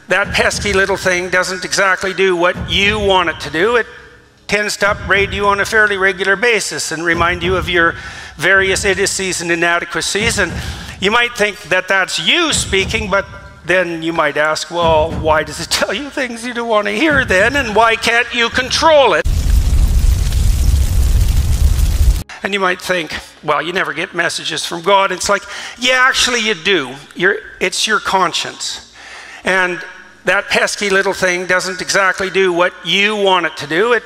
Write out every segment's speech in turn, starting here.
that pesky little thing doesn't exactly do what you want it to do. It tends to upbraid you on a fairly regular basis and remind you of your various idiocies and inadequacies. And you might think that that's you speaking, but then you might ask, well, why does it tell you things you don't want to hear then? And why can't you control it? And you might think, well, you never get messages from God. It's like, yeah, actually you do. It's your conscience. And that pesky little thing doesn't exactly do what you want it to do. It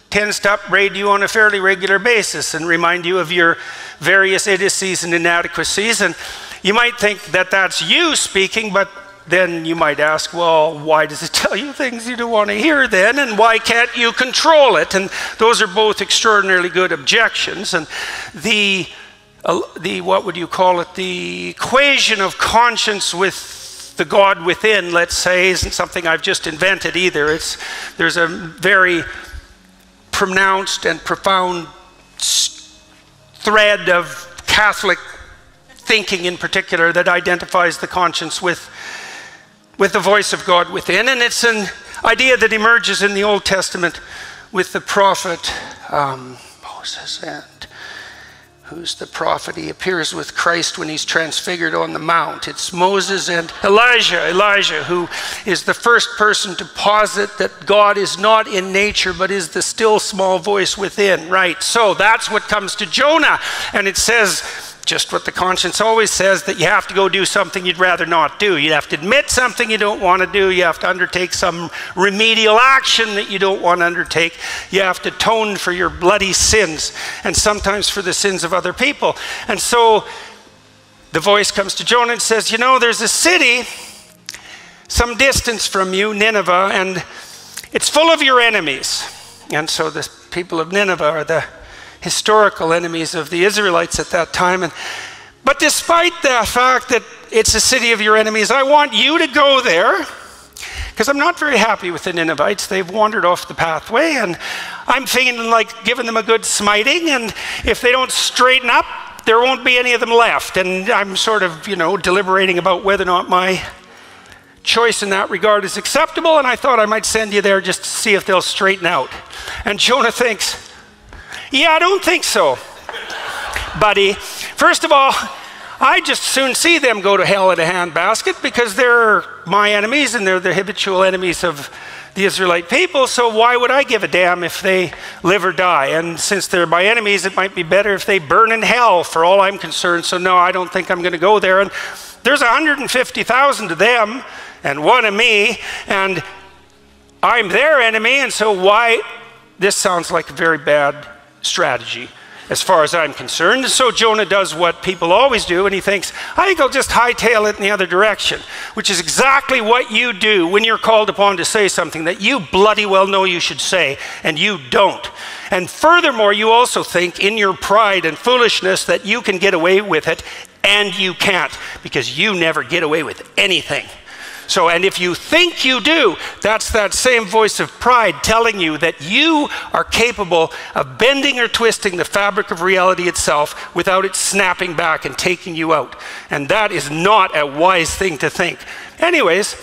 tends to upbraid you on a fairly regular basis and remind you of your various idiocies and inadequacies. And you might think that that's you speaking, but then you might ask, well, why does it tell you things you don't want to hear then? And why can't you control it? And those are both extraordinarily good objections. And the what would you call it? The equation of conscience with the God within, let's say, isn't something I've just invented either. There's a very pronounced and profound thread of Catholic thinking in particular that identifies the conscience with the voice of God within. And it's an idea that emerges in the Old Testament with the prophet Moses. And who's the prophet? He appears with Christ when he's transfigured on the mount. It's Moses and Elijah, who is the first person to posit that God is not in nature, but is the still small voice within. Right, so that's what comes to Jonah. And it says just what the conscience always says, that you have to go do something you'd rather not do. You have to admit something you don't want to do. You have to undertake some remedial action that you don't want to undertake. You have to atone for your bloody sins, and sometimes for the sins of other people. And so the voice comes to Jonah and says, you know, there's a city some distance from you, Nineveh, and it's full of your enemies. And so the people of Nineveh are the historical enemies of the Israelites at that time. But despite the fact that it's a city of your enemies, I want you to go there, because I'm not very happy with the Ninevites. They've wandered off the pathway, and I'm feeling like giving them a good smiting, and if they don't straighten up, there won't be any of them left. And I'm sort of, you know, deliberating about whether or not my choice in that regard is acceptable, and I thought I might send you there just to see if they'll straighten out. And Jonah thinks, yeah, I don't think so, buddy. First of all, I just soon see them go to hell in a handbasket, because they're my enemies and they're the habitual enemies of the Israelite people. So why would I give a damn if they live or die? And since they're my enemies, it might be better if they burn in hell for all I'm concerned. So no, I don't think I'm going to go there. And there's 150,000 of them and one of me, and I'm their enemy. And so why? This sounds like a very bad strategy as far as I'm concerned. So Jonah does what people always do, and he thinks, I think I'll just hightail it in the other direction, which is exactly what you do when you're called upon to say something that you bloody well know you should say, and you don't. And furthermore, you also think in your pride and foolishness that you can get away with it, and you can't, because you never get away with anything. So, and if you think you do, that's that same voice of pride telling you that you are capable of bending or twisting the fabric of reality itself without it snapping back and taking you out. And that is not a wise thing to think. Anyways,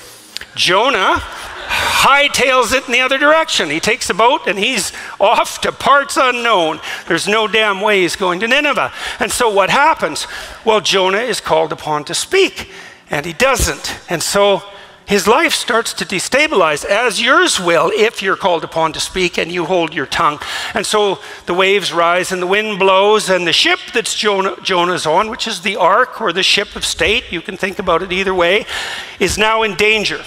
Jonah hightails it in the other direction. He takes a boat and he's off to parts unknown. There's no damn way he's going to Nineveh. And so what happens? Well, Jonah is called upon to speak, and he doesn't. And so his life starts to destabilize, as yours will if you're called upon to speak and you hold your tongue. And so the waves rise and the wind blows, and the ship that's Jonah's on, which is the ark or the ship of state, you can think about it either way, is now in danger.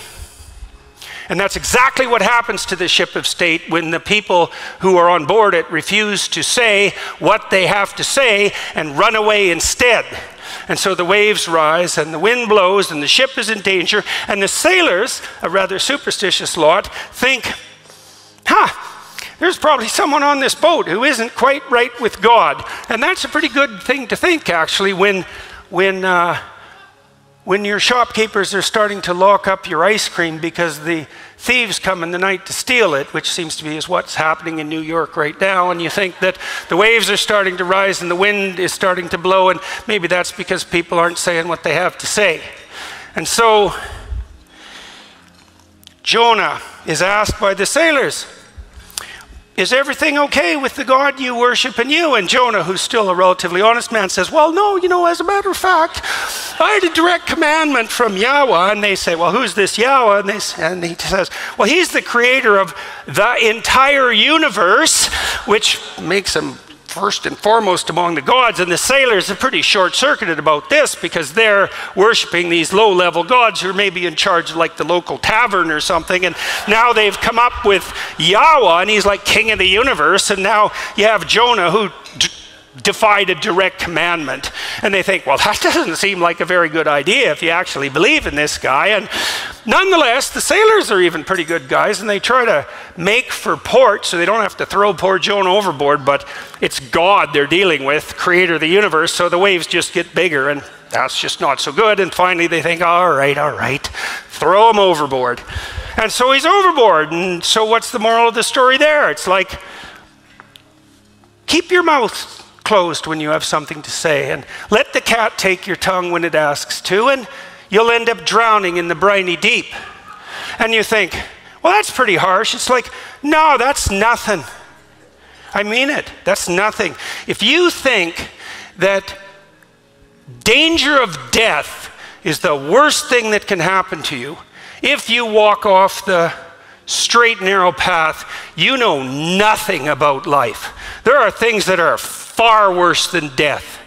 And that's exactly what happens to the ship of state when the people who are on board it refuse to say what they have to say and run away instead. And so the waves rise and the wind blows and the ship is in danger, and the sailors, a rather superstitious lot, think, there's probably someone on this boat who isn't quite right with God. And that's a pretty good thing to think, actually, when your shopkeepers are starting to lock up your ice cream because the thieves come in the night to steal it, which seems to be what's happening in New York right now, and you think that the waves are starting to rise and the wind is starting to blow, and maybe that's because people aren't saying what they have to say. And so Jonah is asked by the sailors, is everything okay with the God you worship and you? And Jonah, who's still a relatively honest man, says, well, no, as a matter of fact, I had a direct commandment from Yahweh. And they say, well, who's this Yahweh? And he says, well, he's the creator of the entire universe, which makes him first and foremost among the gods. And the sailors are pretty short-circuited about this because they're worshiping these low-level gods who are maybe in charge of like the local tavern or something. And now they've come up with Yahweh, and he's like king of the universe. And now you have Jonah, who defied a direct commandment. And they think, well, that doesn't seem like a very good idea if you actually believe in this guy. And nonetheless, the sailors are even pretty good guys, and they try to make for port so they don't have to throw poor Jonah overboard, but it's God they're dealing with, creator of the universe, so the waves just get bigger, and that's just not so good. And finally they think, all right, throw him overboard. And so he's overboard. And so what's the moral of the story there? It's like, keep your mouth closed when you have something to say, and let the cat take your tongue when it asks to, and you'll end up drowning in the briny deep. And you think, well, that's pretty harsh. It's like, no, that's nothing. I mean it. That's nothing. If you think that danger of death is the worst thing that can happen to you, if you walk off the straight and narrow path, you know nothing about life. There are things that are far worse than death.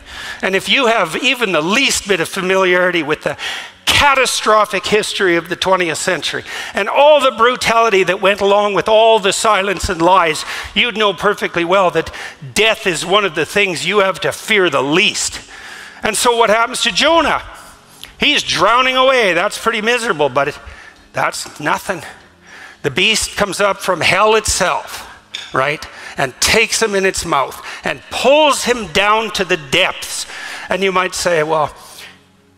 And if you have even the least bit of familiarity with the catastrophic history of the 20th century and all the brutality that went along with all the silence and lies, you'd know perfectly well that death is one of the things you have to fear the least. And so what happens to Jonah? He's drowning away. That's pretty miserable, but that's nothing. The beast comes up from hell itself, right? And takes him in its mouth and pulls him down to the depths. And you might say, well,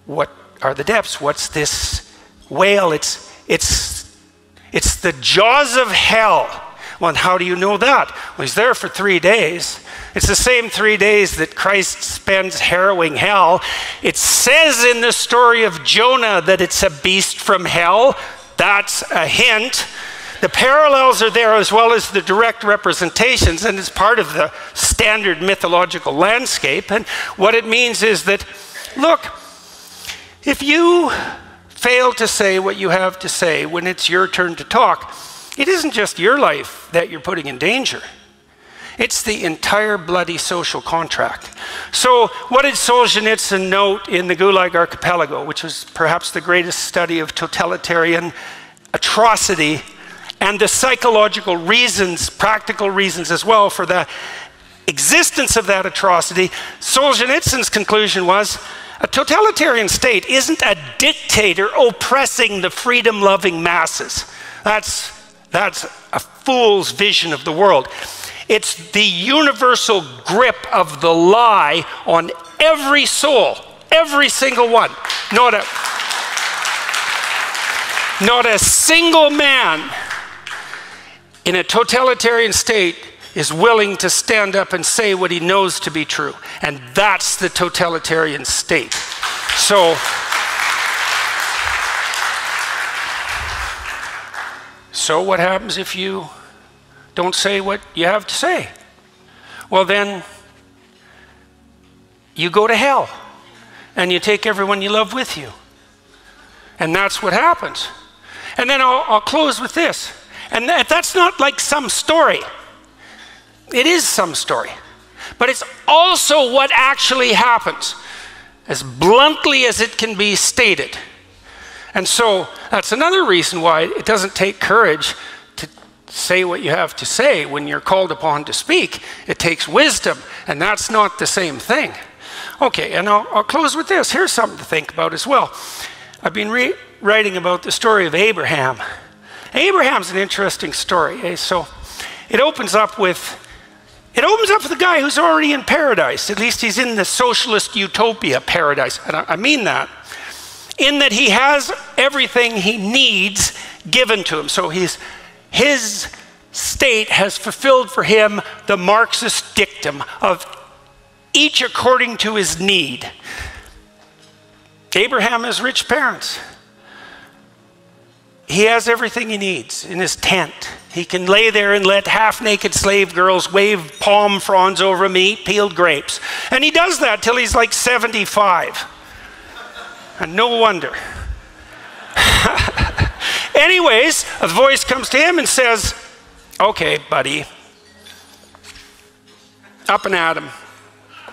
what are the depths? What's this whale? It's the jaws of hell. Well, and how do you know that? Well, he's there for 3 days. It's the same 3 days that Christ spends harrowing hell. It says in the story of Jonah that it's a beast from hell. That's a hint. The parallels are there as well as the direct representations, and it's part of the standard mythological landscape. And what it means is that, look, if you fail to say what you have to say when it's your turn to talk, it isn't just your life that you're putting in danger. It's the entire bloody social contract. So what did Solzhenitsyn note in the Gulag Archipelago, which was perhaps the greatest study of totalitarian atrocity and the psychological reasons, practical reasons as well, for the existence of that atrocity? Solzhenitsyn's conclusion was, a totalitarian state isn't a dictator oppressing the freedom-loving masses. That's a fool's vision of the world. It's the universal grip of the lie on every soul, every single one. Not a single man in a totalitarian state is willing to stand up and say what he knows to be true. And that's the totalitarian state. So what happens if you don't say what you have to say? Well, then you go to hell and you take everyone you love with you. And that's what happens. And then I'll close with this. And that's not like some story. It is some story. But it's also what actually happens, as bluntly as it can be stated. And so that's another reason why it doesn't take courage to say what you have to say when you're called upon to speak. It takes wisdom, and that's not the same thing. Okay, and I'll close with this. Here's something to think about as well. I've been writing about the story of Abraham. Abraham's an interesting story. Eh? So it opens up with a guy who's already in paradise. At least he's in the socialist utopia paradise. And I mean that. In that he has everything he needs given to him. So his state has fulfilled for him the Marxist dictum of each according to his need. Abraham has rich parents. he has everything he needs in his tent. He can lay there and let half-naked slave girls wave palm fronds over him, eat peeled grapes. And he does that till he's like 75. And no wonder. Anyways, a voice comes to him and says, okay, buddy, up and at him.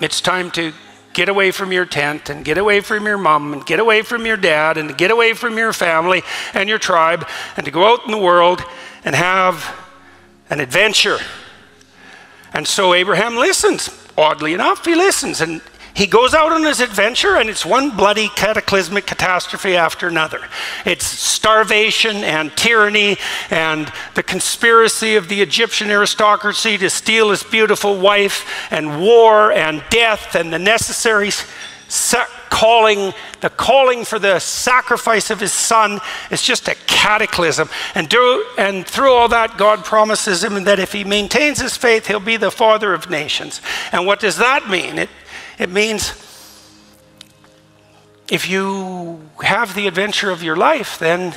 It's time to get away from your tent and get away from your mom and get away from your dad and get away from your family and your tribe and to go out in the world and have an adventure. And so Abraham listens. Oddly enough, he listens, and he goes out on his adventure, and it's one bloody cataclysmic catastrophe after another. It's starvation and tyranny and the conspiracy of the Egyptian aristocracy to steal his beautiful wife, and war and death and the necessary calling for the sacrifice of his son. Is just a cataclysm. And through all that, God promises him that if he maintains his faith, he'll be the father of nations. And what does that mean? It means if you have the adventure of your life, then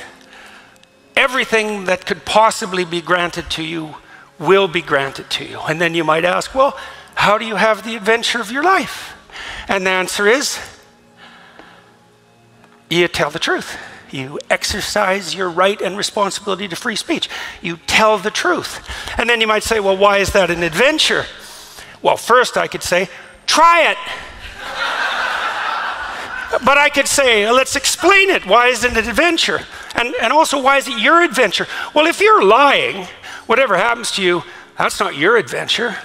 everything that could possibly be granted to you will be granted to you. And then you might ask, well, how do you have the adventure of your life? And the answer is, you tell the truth. You exercise your right and responsibility to free speech. You tell the truth. And then you might say, well, why is that an adventure? Well, first I could say, try it. But I could say, let's explain it. Why is it an adventure? And also, why is it your adventure? Well, if you're lying, whatever happens to you, that's not your adventure.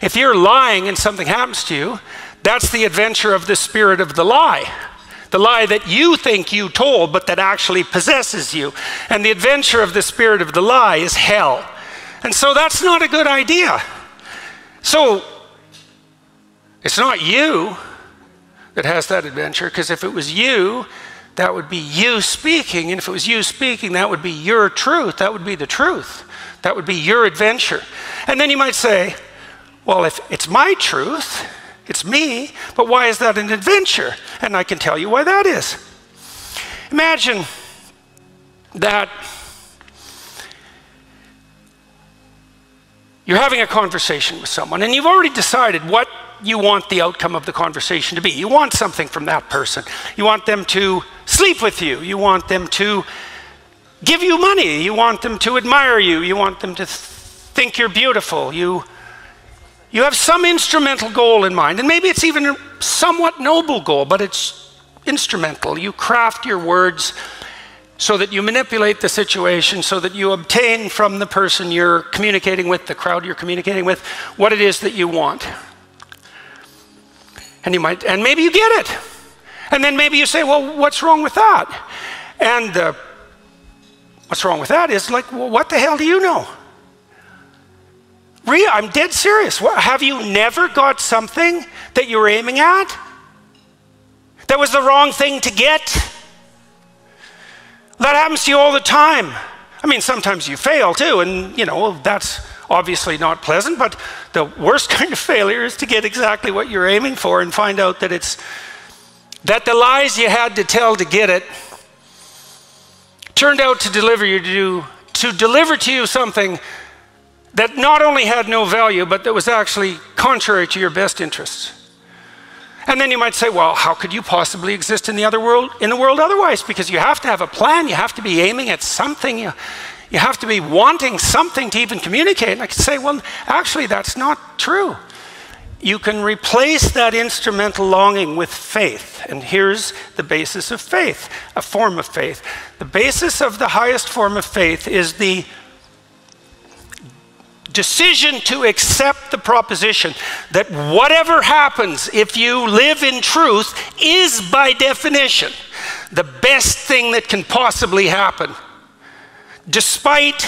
If you're lying and something happens to you, that's the adventure of the spirit of the lie. The lie that you think you told, but that actually possesses you. And the adventure of the spirit of the lie is hell. And so that's not a good idea. So it's not you that has that adventure, because if it was you, that would be you speaking. And if it was you speaking, that would be your truth. That would be the truth. That would be your adventure. And then you might say, well, if it's my truth, it's me, but why is that an adventure? And I can tell you why that is. Imagine that you're having a conversation with someone, and you've already decided what you want the outcome of the conversation to be. You want something from that person. You want them to sleep with you. You want them to give you money. You want them to admire you. You want them to think you're beautiful. You have some instrumental goal in mind, and maybe it's even a somewhat noble goal, but it's instrumental. You craft your words so that you manipulate the situation, so that you obtain from the person you're communicating with, the crowd you're communicating with, what it is that you want. And maybe you get it. And then maybe you say, well, what's wrong with that? And what's wrong with that is like, well, what the hell do you know? Rhea, I'm dead serious. Have you never got something that you were aiming at that was the wrong thing to get? That happens to you all the time. I mean, sometimes you fail too, and you know, that's obviously not pleasant, but the worst kind of failure is to get exactly what you're aiming for and find out that that the lies you had to tell to get it turned out to deliver to you something that not only had no value, but that was actually contrary to your best interests. And then you might say, well, how could you possibly exist in the world otherwise? Because you have to have a plan, you have to be aiming at something, you have to be wanting something to even communicate. And I could say, well, actually, that's not true. You can replace that instrumental longing with faith. And here's the basis of faith, a form of faith. The basis of the highest form of faith is the decision to accept the proposition that whatever happens if you live in truth is by definition the best thing that can possibly happen, despite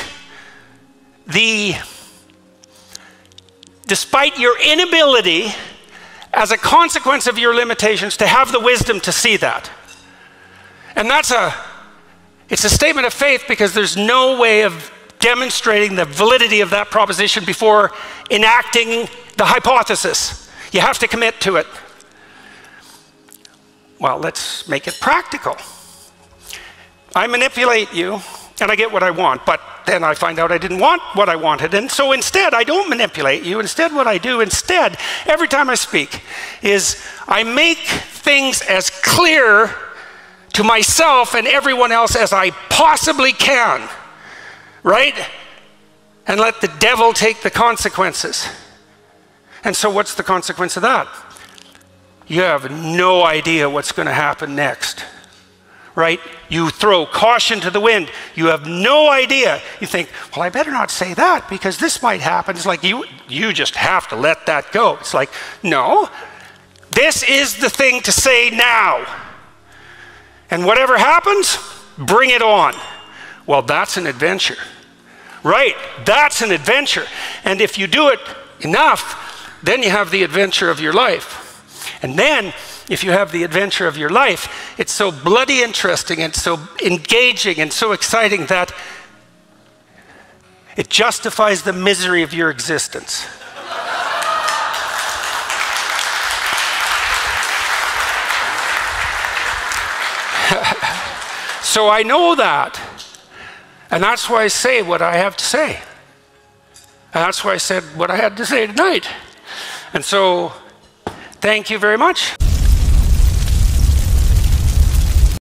your inability as a consequence of your limitations to have the wisdom to see that. And it's a statement of faith, because there's no way of demonstrating the validity of that proposition before enacting the hypothesis. You have to commit to it. Well, let's make it practical. I manipulate you and I get what I want, but then I find out I didn't want what I wanted. And so instead, I don't manipulate you. Instead, what I do instead, every time I speak, is I make things as clear to myself and everyone else as I possibly can, right? And let the devil take the consequences. And so what's the consequence of that? You have no idea what's going to happen next, right? You throw caution to the wind. You have no idea. You think, well, I better not say that because this might happen. It's like you just have to let that go. It's like, no, this is the thing to say now. And whatever happens, bring it on. Well, that's an adventure, right? That's an adventure. And if you do it enough, then you have the adventure of your life. And then, if you have the adventure of your life, it's so bloody interesting and so engaging and so exciting that it justifies the misery of your existence. So I know that. And that's why I say what I have to say. And that's why I said what I had to say tonight. And so, thank you very much.